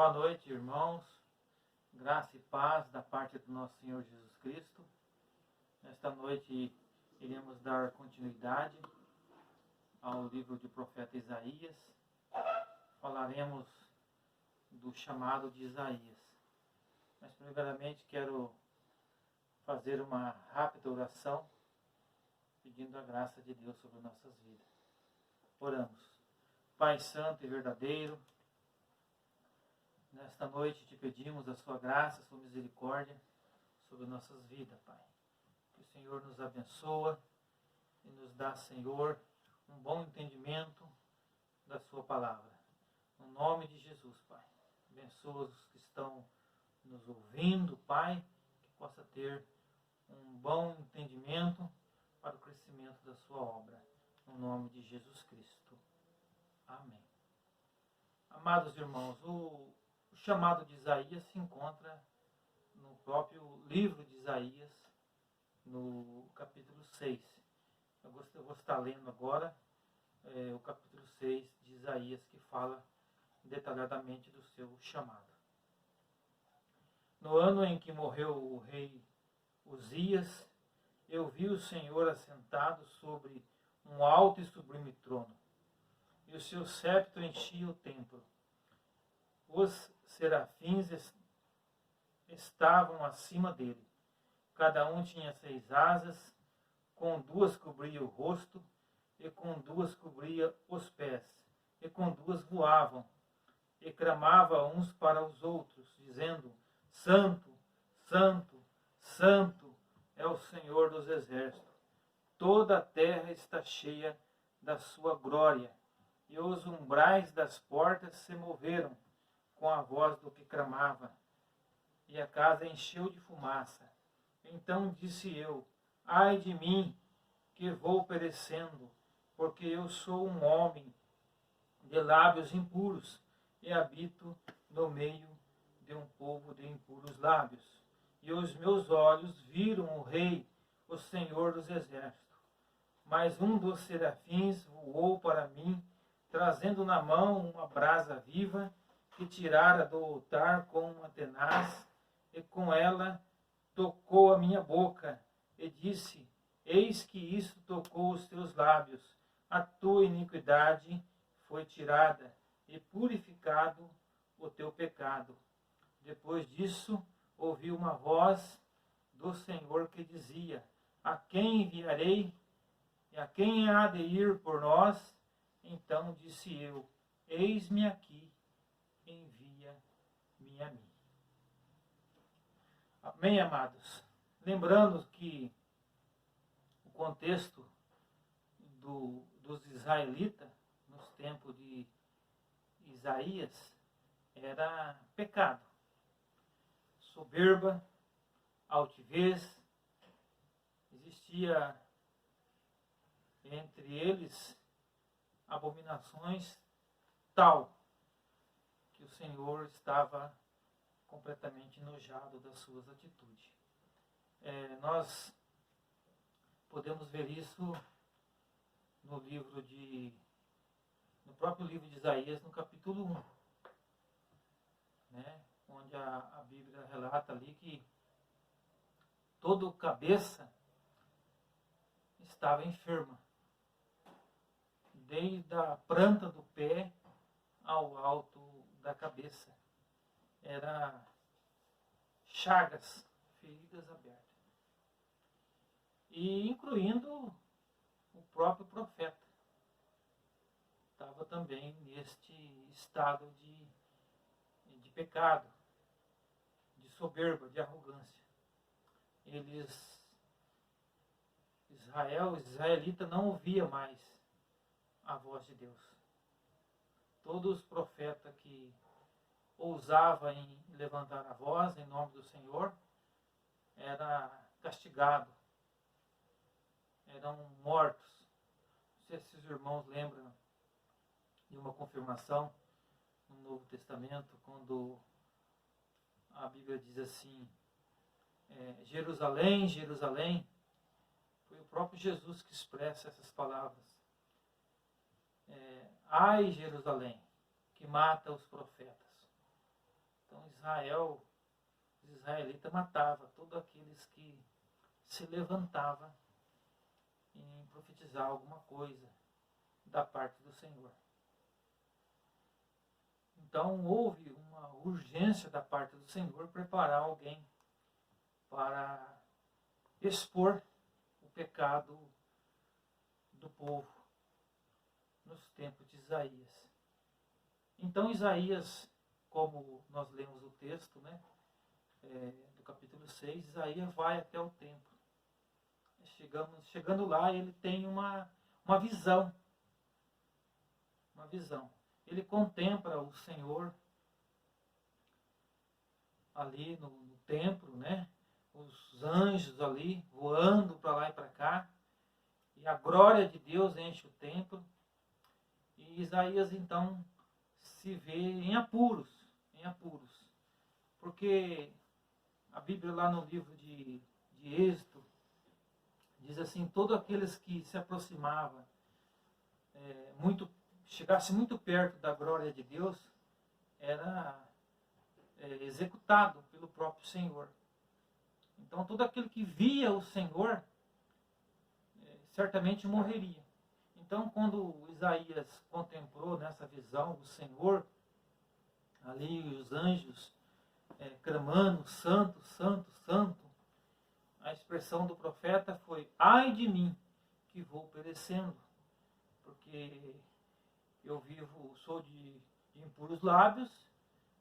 Boa noite, irmãos. Graça e paz da parte do nosso Senhor Jesus Cristo. Nesta noite iremos dar continuidade ao livro do profeta Isaías. Falaremos do chamado de Isaías. Mas primeiramente quero fazer uma rápida oração, pedindo a graça de Deus sobre nossas vidas. Oramos. Pai santo e verdadeiro, nesta noite te pedimos a sua graça, a sua misericórdia sobre nossas vidas, Pai. Que o Senhor nos abençoe e nos dá, Senhor, um bom entendimento da sua palavra. No nome de Jesus, Pai. Abençoa os que estão nos ouvindo, Pai, que possa ter um bom entendimento para o crescimento da sua obra. No nome de Jesus Cristo. Amém. Amados irmãos, o chamado de Isaías se encontra no próprio livro de Isaías, no capítulo 6. Eu vou estar lendo agora o capítulo 6 de Isaías, que fala detalhadamente do seu chamado. No ano em que morreu o rei Uzias, eu vi o Senhor assentado sobre um alto e sublime trono, e o seu cetro enchia o templo. Os serafins estavam acima dele. Cada um tinha 6 asas, com 2 cobria o rosto, e com 2 cobria os pés, e com 2 voavam, e clamavam uns para os outros, dizendo: Santo, Santo, Santo é o Senhor dos exércitos. Toda a terra está cheia da sua glória. E os umbrais das portas se moveram com a voz do que clamava, e a casa encheu de fumaça. Então disse eu: ai de mim, que vou perecendo, porque eu sou um homem de lábios impuros, e habito no meio de um povo de impuros lábios. E os meus olhos viram o Rei, o Senhor dos exércitos. Mas um dos serafins voou para mim, trazendo na mão uma brasa viva, que tirara do altar com uma tenaz, e com ela tocou a minha boca, e disse: eis que isto tocou os teus lábios, a tua iniquidade foi tirada, e purificado o teu pecado. Depois disso, ouvi uma voz do Senhor que dizia: a quem enviarei? E a quem há de ir por nós? Então disse eu: eis-me aqui, envia-me a mim. Amém, amados? Lembrando que o contexto dos israelitas, nos tempos de Isaías, era pecado, soberba, altivez. Existia entre eles abominações tal que o Senhor estava completamente enojado das suas atitudes. Nós podemos ver isso no próprio livro de Isaías, no capítulo 1, né? Onde a Bíblia relata ali que todo cabeça estava enferma, desde a planta do pé ao alto da cabeça. Era chagas, feridas abertas. E incluindo o próprio profeta. Estava também neste estado de pecado, de soberba, de arrogância. Os israelitas não ouvia mais a voz de Deus. Todos os profetas que ousavam em levantar a voz em nome do Senhor era castigado, eram mortos. Não sei se os irmãos lembram de uma confirmação no Novo Testamento, quando a Bíblia diz assim: Jerusalém, Jerusalém. Foi o próprio Jesus que expressa essas palavras. Ai, Jerusalém, que mata os profetas. os israelitas matavam todos aqueles que se levantavam em profetizar alguma coisa da parte do Senhor. Então houve uma urgência da parte do Senhor preparar alguém para expor o pecado do povo nos tempos de Isaías. Então Isaías, como nós lemos o texto, né, do capítulo 6, Isaías vai até o templo. Chegando lá, ele tem uma visão. Uma visão. Ele contempla o Senhor ali no templo, né? Os anjos ali voando para lá e para cá. E a glória de Deus enche o templo. E Isaías então se vê em apuros. Porque a Bíblia lá no livro de Êxodo diz assim: todos aqueles que se aproximavam chegasse muito perto da glória de Deus, era executado pelo próprio Senhor. Então todo aquele que via o Senhor certamente morreria. Então quando Isaías contemplou nessa visão o Senhor, ali os anjos clamando, santo, santo, santo, a expressão do profeta foi: ai de mim, que vou perecendo, porque sou de impuros lábios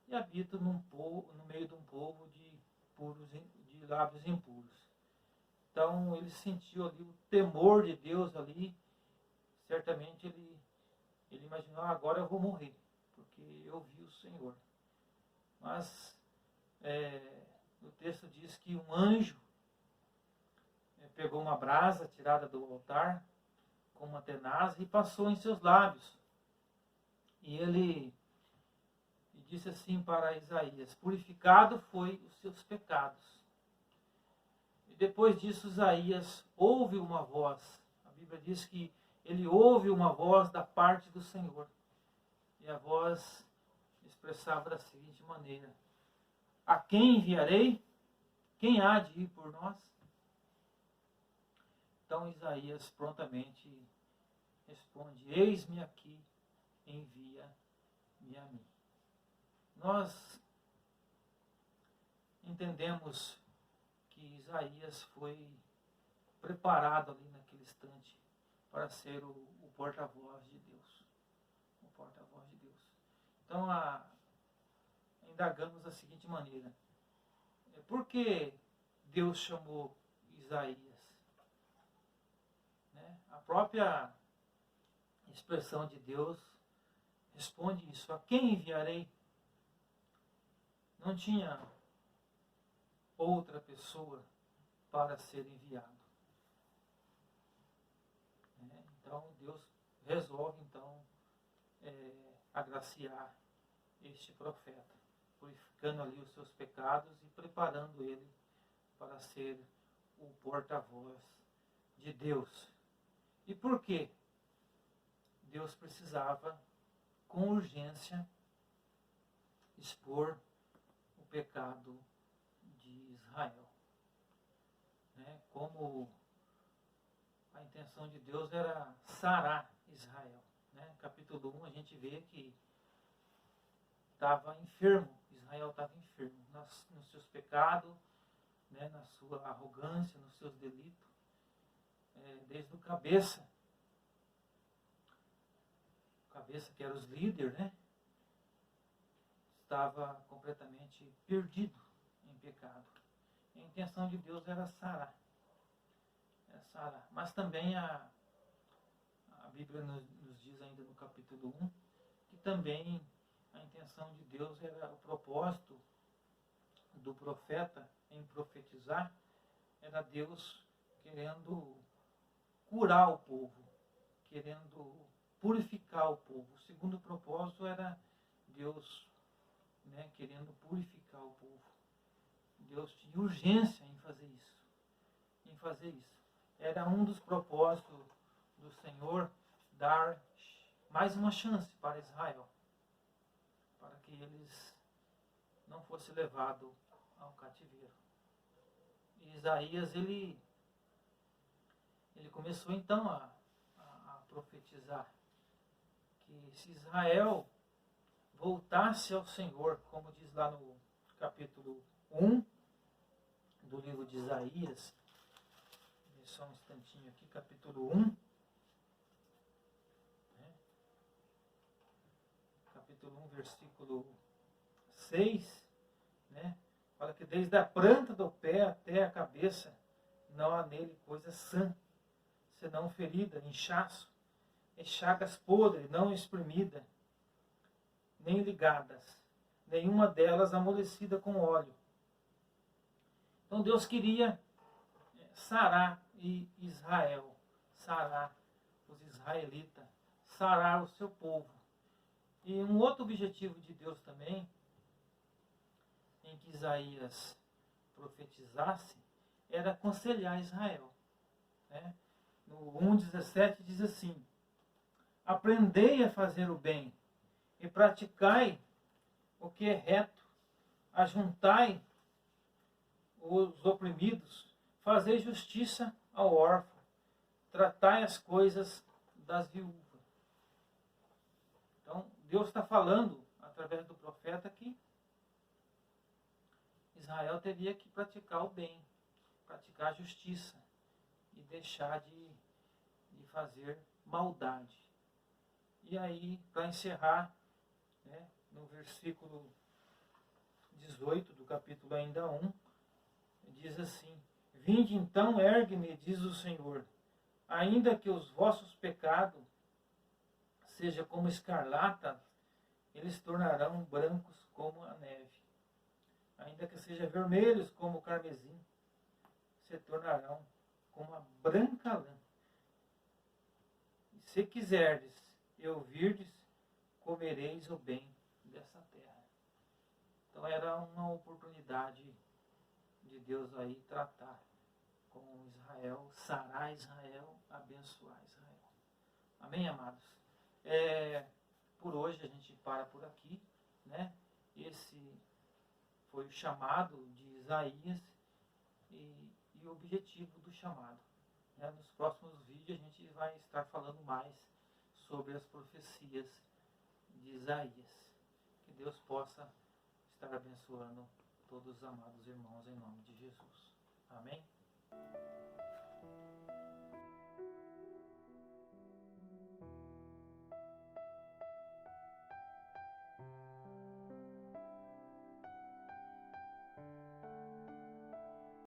e habito no meio de um povo de lábios impuros. Então ele sentiu ali o temor de Deus ali. Certamente ele imaginou: agora eu vou morrer, porque eu vi o Senhor. Mas o texto diz que um anjo pegou uma brasa tirada do altar com uma tenaz e passou em seus lábios. E ele disse assim para Isaías: purificado foi os seus pecados. E depois disso Isaías ouve uma voz. A Bíblia diz que ele ouve uma voz da parte do Senhor. E a voz expressava da seguinte maneira: a quem enviarei? Quem há de ir por nós? Então Isaías prontamente responde: eis-me aqui, envia-me a mim. Nós entendemos que Isaías foi preparado ali naquele instante para ser o porta-voz de Deus. O porta-voz de Deus. Então indagamos da seguinte maneira: por que Deus chamou Isaías? A própria expressão de Deus responde isso: a quem enviarei? Não tinha outra pessoa para ser enviado. Então Deus resolve então agraciar este profeta, purificando ali os seus pecados e preparando ele para ser o porta-voz de Deus. E por quê? Deus precisava com urgência expor o pecado de Israel. Como a intenção de Deus era sarar Israel. Capítulo 1 a gente vê que estava enfermo, Israel estava enfermo nos seus pecados, na sua arrogância, nos seus delitos, desde o cabeça que era os líderes, estava completamente perdido em pecado. E a intenção de Deus era sarar. Mas também a Bíblia nos diz ainda no capítulo 1 que também a intenção de Deus era, o propósito do profeta em profetizar, era Deus querendo curar o povo, querendo purificar o povo. O segundo propósito era Deus querendo purificar o povo. Deus tinha urgência em fazer isso. Era um dos propósitos do Senhor dar mais uma chance para Israel, para que eles não fosse levado ao cativeiro. E Isaías, ele começou então a profetizar que se Israel voltasse ao Senhor, como diz lá no capítulo 1 do livro de Isaías, só um instantinho aqui, capítulo 1, né? Capítulo 1, versículo 6, né? Fala que desde a planta do pé até a cabeça não há nele coisa sã, senão ferida, inchaço, e chagas podres, não exprimida, nem ligadas, nenhuma delas amolecida com óleo. Então Deus queria sarar Israel, sarar os israelitas, sarar o seu povo. E um outro objetivo de Deus também, em que Isaías profetizasse, era aconselhar Israel. Né? No 1,17 diz assim: aprendei a fazer o bem e praticai o que é reto, ajuntai os oprimidos, fazei justiça ao órfão, tratai as coisas das viúvas. Então, Deus está falando, através do profeta, que Israel teria que praticar o bem, praticar a justiça e deixar de fazer maldade. E aí, para encerrar, né, no versículo 18 do capítulo ainda 1, diz assim: vinde então, ergue-me, diz o Senhor, ainda que os vossos pecados sejam como escarlata, eles tornarão brancos como a neve. Ainda que sejam vermelhos como o carmesim, se tornarão como a branca lã. E se quiserdes e ouvirdes, comereis o bem dessa terra. Então era uma oportunidade de Deus aí tratar com Israel, sarar Israel, abençoar Israel. Amém, amados? Por hoje a gente para por aqui, né? Esse foi o chamado de Isaías e o objetivo do chamado. Né? Nos próximos vídeos a gente vai estar falando mais sobre as profecias de Isaías. Que Deus possa estar abençoando todos os amados irmãos em nome de Jesus. Amém?